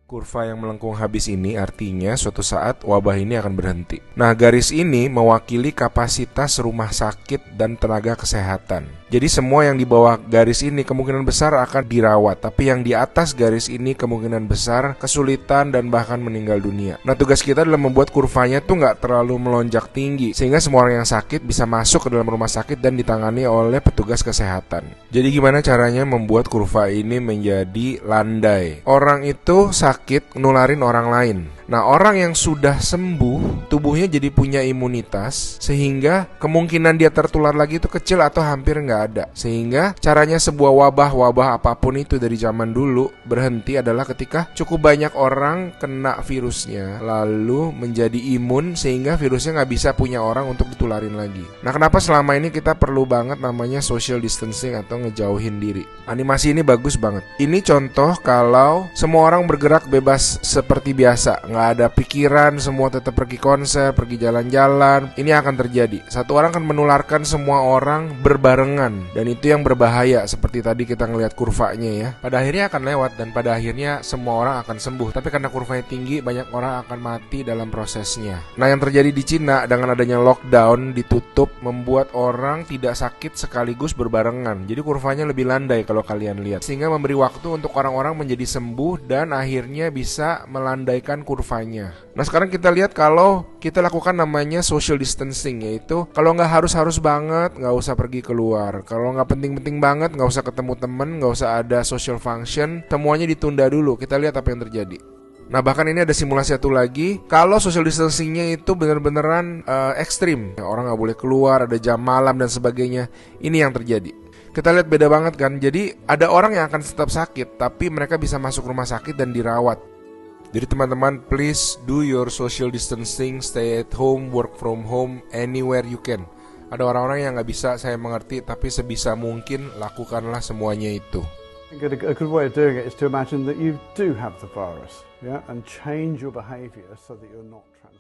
Kurva yang melengkung habis ini artinya suatu saat wabah ini akan berhenti. Nah, garis ini mewakili kapasitas rumah sakit dan tenaga kesehatan. Jadi semua yang di bawah garis ini kemungkinan besar akan dirawat, tapi yang di atas garis ini kemungkinan besar kesulitan dan bahkan meninggal dunia. Nah, tugas kita adalah membuat kurvanya tuh nggak terlalu melonjak tinggi, sehingga semua orang yang sakit bisa masuk ke dalam rumah sakit dan ditangani oleh petugas kesehatan. Jadi gimana caranya membuat kurva ini menjadi landai? Orang itu sakit nularin orang lain. Nah, orang yang sudah sembuh, tubuhnya jadi punya imunitas, sehingga kemungkinan dia tertular lagi itu kecil atau hampir nggak ada. Sehingga caranya sebuah wabah apapun itu dari zaman dulu berhenti adalah ketika cukup banyak orang kena virusnya, lalu menjadi imun sehingga virusnya nggak bisa punya orang untuk ditularin lagi. Nah, kenapa selama ini kita perlu banget namanya social distancing atau ngejauhin diri? Animasi ini bagus banget. Ini contoh kalau semua orang bergerak bebas seperti biasa, nggak ada pikiran, semua tetap pergi konser, pergi jalan-jalan. Ini akan terjadi. Satu orang akan menularkan semua orang berbarengan, dan itu yang berbahaya. Seperti tadi kita ngelihat kurvanya ya. Pada akhirnya akan lewat dan pada akhirnya semua orang akan sembuh. Tapi karena kurvanya tinggi, banyak orang akan mati dalam prosesnya. Nah, yang terjadi di Cina dengan adanya lockdown, ditutup, membuat orang tidak sakit sekaligus berbarengan. Jadi kurvanya lebih landai kalau kalian lihat, sehingga memberi waktu untuk orang-orang menjadi sembuh dan akhirnya bisa melandaikan kurvanya. Nah, sekarang kita lihat kalau kita lakukan namanya social distancing, yaitu kalau nggak harus banget, nggak usah pergi keluar. Kalau nggak penting-penting banget, nggak usah ketemu temen, nggak usah ada social function, semuanya ditunda dulu. Kita lihat apa yang terjadi. Nah, bahkan ini ada simulasi satu lagi. Kalau social distancingnya itu bener-beneran ekstrim, orang nggak boleh keluar, ada jam malam dan sebagainya. Ini yang terjadi. Kita lihat beda banget kan. Jadi ada orang yang akan tetap sakit, tapi mereka bisa masuk rumah sakit dan dirawat. Jadi teman-teman, please do your social distancing, stay at home, work from home, anywhere you can. Ada orang-orang yang nggak bisa, saya mengerti, tapi sebisa mungkin lakukanlah semuanya itu. A good way of doing it is to imagine that you do have the virus, yeah, and change your behavior so that you're not transmitting.